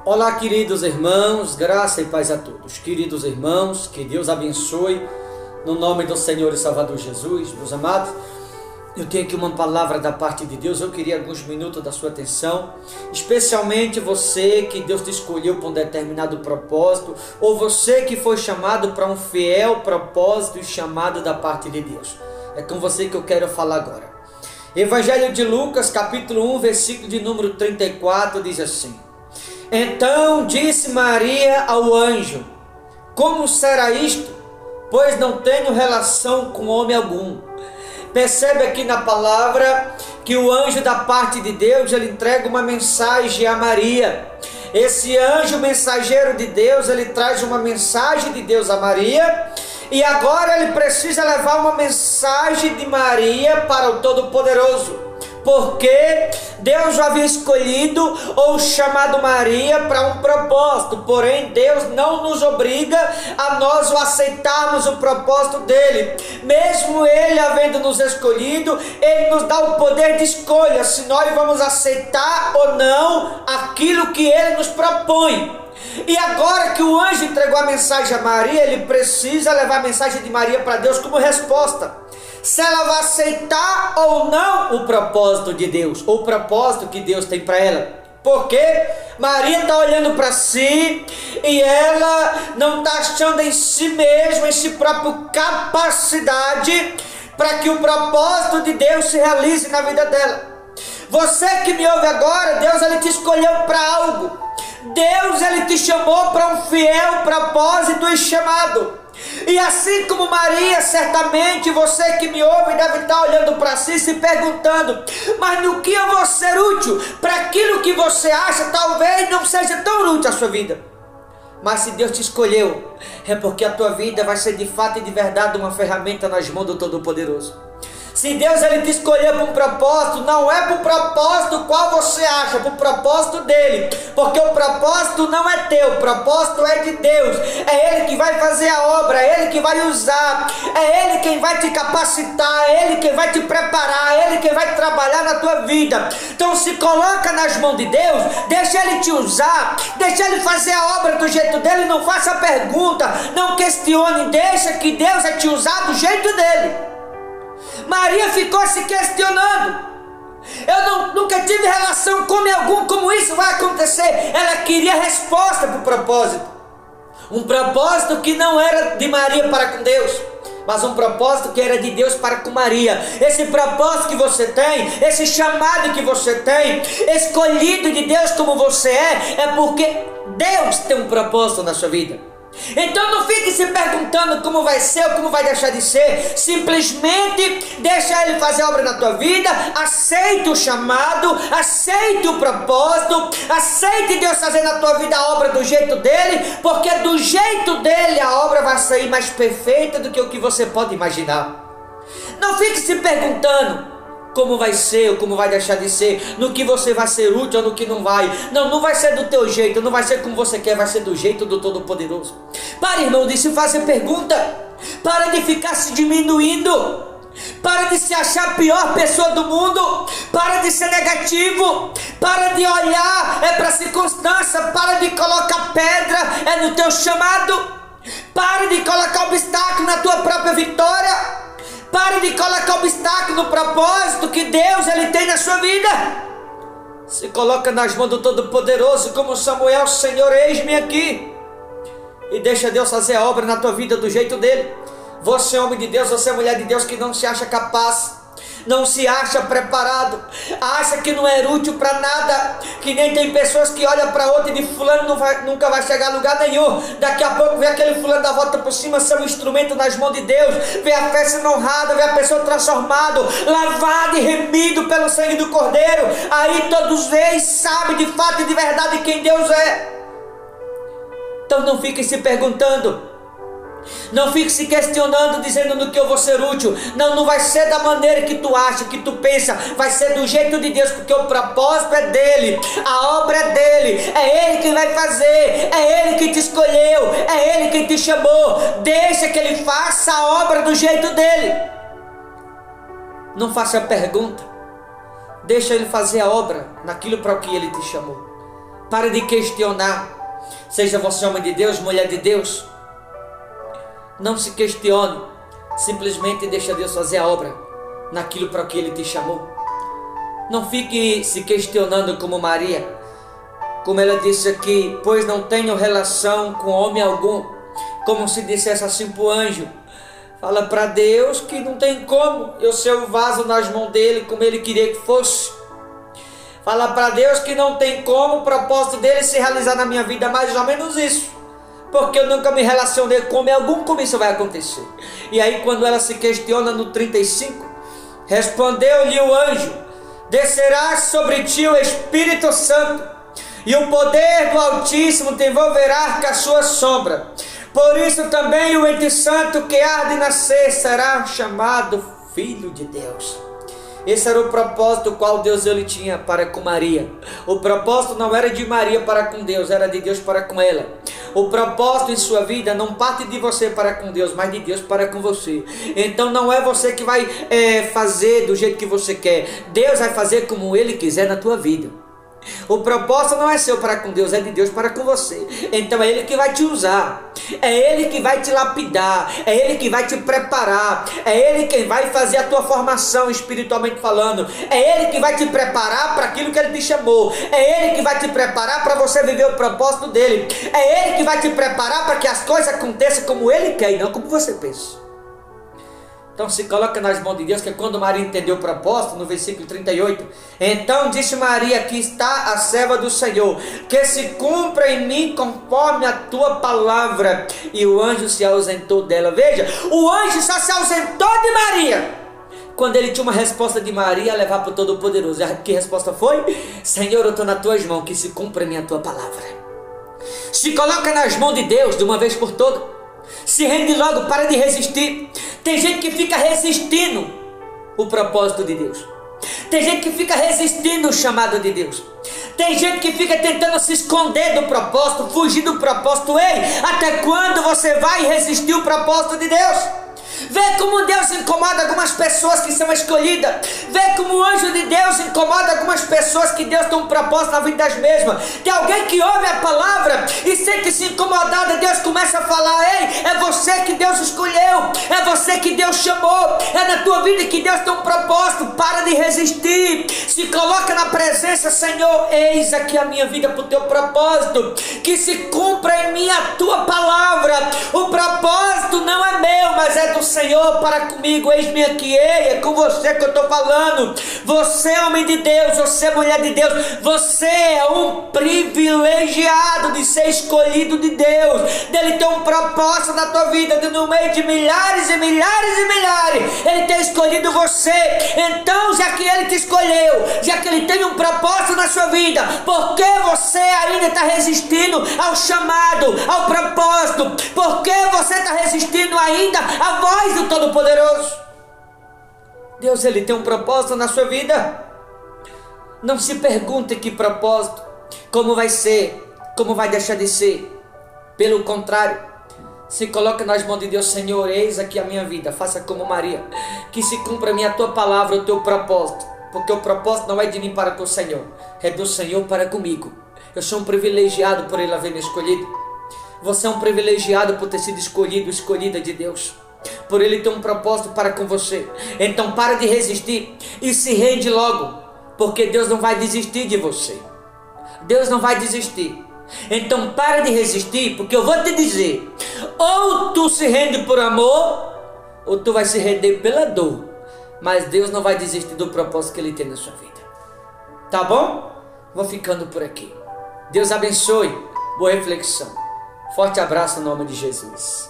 Olá, queridos irmãos, graça e paz a todos. Queridos irmãos, que Deus abençoe, no nome do Senhor e Salvador Jesus. Meus amados, eu tenho aqui uma palavra da parte de Deus. Eu queria alguns minutos da sua atenção, especialmente você que Deus te escolheu para um determinado propósito, ou você que foi chamado para um fiel propósito e chamado da parte de Deus. É com você que eu quero falar agora. Evangelho de Lucas, capítulo 1, versículo de número 34, diz assim: Então disse Maria ao anjo: Como será isto? Pois não tenho relação com homem algum. Percebe aqui na palavra que o anjo da parte de Deus, ele entrega uma mensagem a Maria. Esse anjo mensageiro de Deus, ele traz uma mensagem de Deus a Maria. E agora ele precisa levar uma mensagem de Maria para o Todo-Poderoso. Porque Deus já havia escolhido ou chamado Maria para um propósito. Porém, Deus não nos obriga a nós aceitarmos o propósito dele. Mesmo ele havendo nos escolhido, ele nos dá o poder de escolha, se nós vamos aceitar ou não aquilo que ele nos propõe. E agora que o anjo entregou a mensagem a Maria, ele precisa levar a mensagem de Maria para Deus como resposta. Se ela vai aceitar ou não o propósito de Deus, ou o propósito que Deus tem para ela. Porque Maria está olhando para si e ela não está achando em si mesma, em si própria capacidade para que o propósito de Deus se realize na vida dela. Você que me ouve agora, Deus ele te escolheu para algo. Deus ele te chamou para um fiel propósito e chamado. E assim como Maria, certamente você que me ouve deve estar olhando para si, se perguntando: mas no que eu vou ser útil? Para aquilo que você acha talvez não seja tão útil a sua vida. Mas se Deus te escolheu, é porque a tua vida vai ser de fato e de verdade uma ferramenta nas mãos do Todo-Poderoso. Se Deus ele te escolheu para um propósito, não é para o propósito qual você acha, para o propósito dele. Porque o propósito não é teu, o propósito é de Deus. É ele que vai fazer a obra, é ele que vai usar, é ele quem vai te capacitar, é ele quem vai te preparar, é ele quem vai trabalhar na tua vida. Então se coloca nas mãos de Deus, deixa ele te usar, deixa ele fazer a obra do jeito dele, não faça pergunta, não questione, deixa que Deus vai te usar do jeito dele. Maria ficou se questionando. Eu nunca tive relação com homem algum, como isso vai acontecer? Ela queria resposta para o propósito. Um propósito que não era de Maria para com Deus, mas um propósito que era de Deus para com Maria. Esse propósito que você tem, esse chamado que você tem, escolhido de Deus como você é porque Deus tem um propósito na sua vida. Então não fique se perguntando como vai ser ou como vai deixar de ser. Simplesmente deixa ele fazer a obra na tua vida. Aceite o chamado, aceite o propósito, aceite Deus fazer na tua vida a obra do jeito dele, porque do jeito dele a obra vai sair mais perfeita do que o que você pode imaginar. Não fique se perguntando como vai ser ou como vai deixar de ser, no que você vai ser útil ou no que não vai. Não vai ser do teu jeito, não vai ser como você quer, vai ser do jeito do Todo-Poderoso. Para, irmão, de se fazer pergunta, para de ficar se diminuindo, para de se achar a pior pessoa do mundo, para de ser negativo, para de olhar para a circunstância, para de colocar pedra no teu chamado, para de colocar obstáculo na tua própria vitória. Pare de colocar obstáculo no propósito que Deus ele tem na sua vida. Se coloca nas mãos do Todo-Poderoso, como Samuel: Senhor, eis-me aqui. E deixa Deus fazer a obra na tua vida do jeito dele. Você é homem de Deus, você é mulher de Deus que não se acha capaz, não se acha preparado, acha que não é útil para nada, que nem tem pessoas que olham para outra e dizem: fulano nunca vai chegar a lugar nenhum. Daqui a pouco vê aquele fulano da volta por cima ser um instrumento nas mãos de Deus, vê a fé sendo honrada, vê a pessoa transformada, lavada e remido pelo sangue do Cordeiro. Aí todos eles sabem de fato e de verdade quem Deus é. Então não fiquem se perguntando, não fique se questionando, dizendo no que eu vou ser útil. Não vai ser da maneira que tu acha, que tu pensa. Vai ser do jeito de Deus, porque o propósito é dele, a obra é dele, é ele que vai fazer, é ele que te escolheu, é ele que te chamou. Deixa que ele faça a obra do jeito dele. Não faça pergunta, deixa ele fazer a obra naquilo para o que ele te chamou. Pare de questionar. Seja você homem de Deus, mulher de Deus. Não se questione. Simplesmente deixa Deus fazer a obra naquilo para que Ele te chamou. Não fique se questionando como Maria. Como ela disse aqui, pois não tenho relação com homem algum. Como se dissesse assim para o anjo. Fala para Deus que não tem como eu ser o vaso nas mãos dele como ele queria que fosse. Fala para Deus que não tem como o propósito dele se realizar na minha vida, mais ou menos isso. Porque eu nunca me relacionei com homem algum, como isso vai acontecer? E aí quando ela se questiona no 35, respondeu-lhe o anjo, descerá sobre ti o Espírito Santo, e o poder do Altíssimo te envolverá com a sua sombra. Por isso também o ente santo que há de nascer será chamado Filho de Deus. Esse era o propósito qual Deus ele tinha para com Maria. O propósito não era de Maria para com Deus, era de Deus para com ela. O propósito em sua vida não parte de você para com Deus, mas de Deus para com você. Então não é você que vai fazer do jeito que você quer. Deus vai fazer como Ele quiser na tua vida. O propósito não é seu para com Deus, é de Deus para com você. Então é Ele que vai te usar, é Ele que vai te lapidar, é Ele que vai te preparar, é Ele quem vai fazer a tua formação espiritualmente falando, é Ele que vai te preparar para aquilo que Ele te chamou, é Ele que vai te preparar para você viver o propósito dEle, é Ele que vai te preparar para que as coisas aconteçam como Ele quer e não como você pensa. Então se coloca nas mãos de Deus, que é quando Maria entendeu o propósito, no versículo 38. Então disse Maria, que está a serva do Senhor, que se cumpra em mim conforme a tua palavra. E o anjo se ausentou dela. Veja, o anjo só se ausentou de Maria quando ele tinha uma resposta de Maria a levar para o Todo-Poderoso. Que resposta foi? Senhor, eu estou nas tuas mãos, que se cumpra em mim a tua palavra. Se coloca nas mãos de Deus de uma vez por todas. Se rende logo, para de resistir. Tem gente que fica resistindo o propósito de Deus. Tem gente que fica resistindo o chamado de Deus. Tem gente que fica tentando se esconder do propósito, fugir do propósito. Ei, até quando você vai resistir o propósito de Deus? Vê como Deus incomoda algumas pessoas que são escolhidas. Vê como o anjo de Deus incomoda algumas pessoas que Deus tem um propósito na vida das mesmas. Tem alguém que ouve a palavra e sente-se incomodada. Deus começa a falar, ei, é você que Deus escolheu, é você que Deus chamou, é na tua vida que Deus tem um propósito. Para de resistir, se coloca na presença, Senhor, eis aqui a minha vida para o teu propósito, que se cumpra em mim a tua palavra. O propósito não é meu, mas é do Senhor para comigo. Eis-me aqui, ei, é com você que eu estou falando. Você é homem de Deus, você é mulher de Deus, você é um privilegiado de ser escolhido de Deus, dele ter um propósito na tua vida, de no meio de milhares e milhares e milhares, ele tem escolhido você. Então, já que ele te escolheu, já que ele tem um propósito na sua vida, por que você ainda está resistindo ao chamado, ao propósito? Por que você está resistindo ainda à voz do Todo-Poderoso? Deus, ele tem um propósito na sua vida. Não se pergunte que propósito, como vai ser, como vai deixar de ser. Pelo contrário, se coloca nas mãos de Deus. Senhor, eis aqui a minha vida, faça como Maria, que se cumpra a minha tua palavra, o teu propósito, porque o propósito não é de mim para com o Senhor, é do Senhor para comigo. Eu sou um privilegiado por Ele haver me escolhido. Você é um privilegiado por ter sido escolhido, escolhida de Deus, por Ele ter um propósito para com você. Então para de resistir e se rende logo, porque Deus não vai desistir de você. Deus não vai desistir. Então para de resistir, porque eu vou te dizer, ou tu se rende por amor, ou tu vai se render pela dor. Mas Deus não vai desistir do propósito que Ele tem na sua vida. Tá bom? Vou ficando por aqui. Deus abençoe. Boa reflexão. Forte abraço no nome de Jesus.